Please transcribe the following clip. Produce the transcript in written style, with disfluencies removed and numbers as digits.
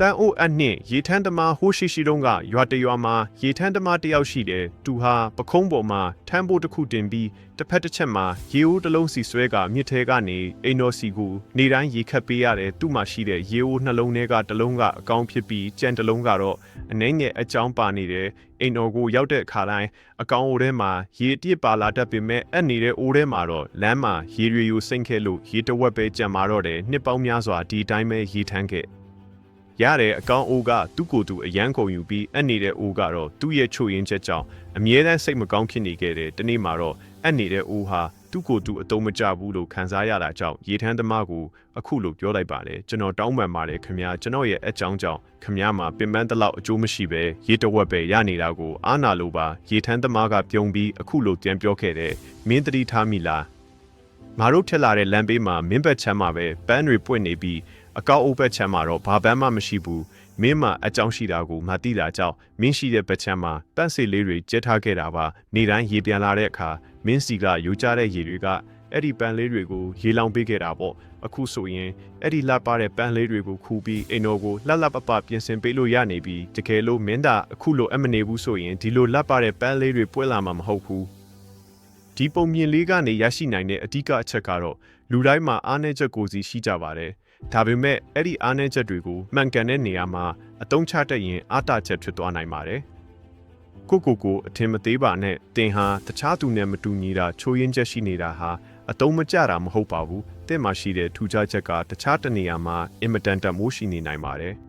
တန်အိုအနှင့်ရေထန်းသမားဟိုးရှိရှိတုံးကရွာတရွာမှာရေထန်းသမားတယောက်ရှိတယ်သူဟာပခုံးပေါ်မှာထမ်းဖို့တစ်ခုတင်ပြီးတစ်ဖက်တစ်ချက်မှာရေအိုးတစ်လုံးစီဆွဲကမြစ်ထဲကနေအိမ်တော်စီကိုနေတိုင်းရေခတ်ပေးရတယ်သူ့မှာရှိတဲ့ရေအိုးနှလုံးထဲကတစ်လုံးကအကောင်းဖြစ်ပြီးကြံတစ်လုံးကတော့အနှဲငယ်အကြောင်းပါနေတယ်အိမ်တော်ကိုရောက်တဲ့အခါတိုင်းအကောင်အိုထဲမှာရေအပြည့်ပါလာတတ်ပေမဲ့အဲ့နေတဲ့အိုးထဲမှာတော့လမ်းမှာရေတွေကိုစိမ့်ခဲ့လို့ရေတဝက်ပဲကြံမာတော့တယ်နှစ်ပေါင်းများစွာဒီတိုင်းပဲရေထမ်းခဲ့ရတဲ့အကောင်အိုကသူ့ကိုယ်သူအယမ်းကုန်ယူပြီးအနေတဲ့အိုကတော့သူ့ရဲ့ချို့ရင်းချက်ကြောင့်အမြဲတမ်းစိတ်မကောင်းဖြစ်နေခဲ့တယ်။ဒီနေ့မှာတော့အနေတဲ့အိုဟာသူ့ကိုယ်သူအတုံးမကျဘူးလို့ခံစားရတာကြောင့်ရေထမ်းသမားကိုအခုလိုပြောလိုက်ပါတယ်။ကျွန်တော်တောင်းပန်ပါတယ်ခင်ဗျာကျွန်တော်ရဲ့အကြောင်းကြောင့်ခင်ဗျာမှာပင်ပန်းတလောက်အကျိုးမရှိပဲရေတဝက်ပဲရနေတာကိုအားနာလို့ပါရေထမ်းသမားကပြုံးပြီးအခုလိုပြန်ပြောခဲ့တယ်။မင်းတတိထားမိလား။ငါတို့ထက်လာတဲ့လမ်းဘေးမှာမင်းဘက်ချမ်းမှာပဲပန်းတွေပွင့်နေပြီးအကောက်အိုးဘက်ချမ်းမှာတော့ဘာပန်းမှမရှိဘူးမင်းမှာအကြောင်းရှိတာကိုမသိတာကြောင့်မင်းရှိတဲ့ဘက်ချမ်းမှာပန့်စေလေးတွေကျဲထားခဲ့တာပါနေတိုင်းရေပြန်လာတဲ့အခါမင်းစီကယူကြတဲ့ရေတွေကအဲ့ဒီပန်းလေးတွေကိုရေလောင်ပေးခဲ့တာပေါ့အခုဆိုရင်အဲ့ဒီလှပတဲ့ပန်းလေးတွေကိုခူပြီးအိမ်တော်ကိုလှလှပပပြင်ဆင်ပေးလို့ရနေပြီးတကယ်လို့မင်းသားအခုလိုအမနေဘူးဆိုရင်ဒီလိုလှပတဲ့ပန်းလေးတွေပွင့်လာမှာမဟုတ်ဘူးဒီပုံမြင်လေးကနေရရှိနိုင်တဲ့အဓိကအချက်ကတော့လူတိုင်းမှာအားနည်းချက်ကိုစီရှိကြပါတယ်ဒါပေမဲ့အဲ့ဒီအားနည်းချက်တွေကိုမှန်ကန်တဲ့နေရာမှာအသုံးချတတ်ရင်အားတာချက်ဖြစ်သွားနိုင်ပါတယ်။ကိုအထင်မသေးပါနဲ့တင်ဟာတခြားသူနဲ့မတူညီတာချိုးရင်းချက်ရှိနေတာဟာအသုံးမကျတာမဟုတ်ပါဘူး။တဲ့မှာရှိတဲ့ထူးခြားချက်ကတခြားတနေရာမှာအင်မတန်တမိုးရှိနေနိုင်ပါတယ်။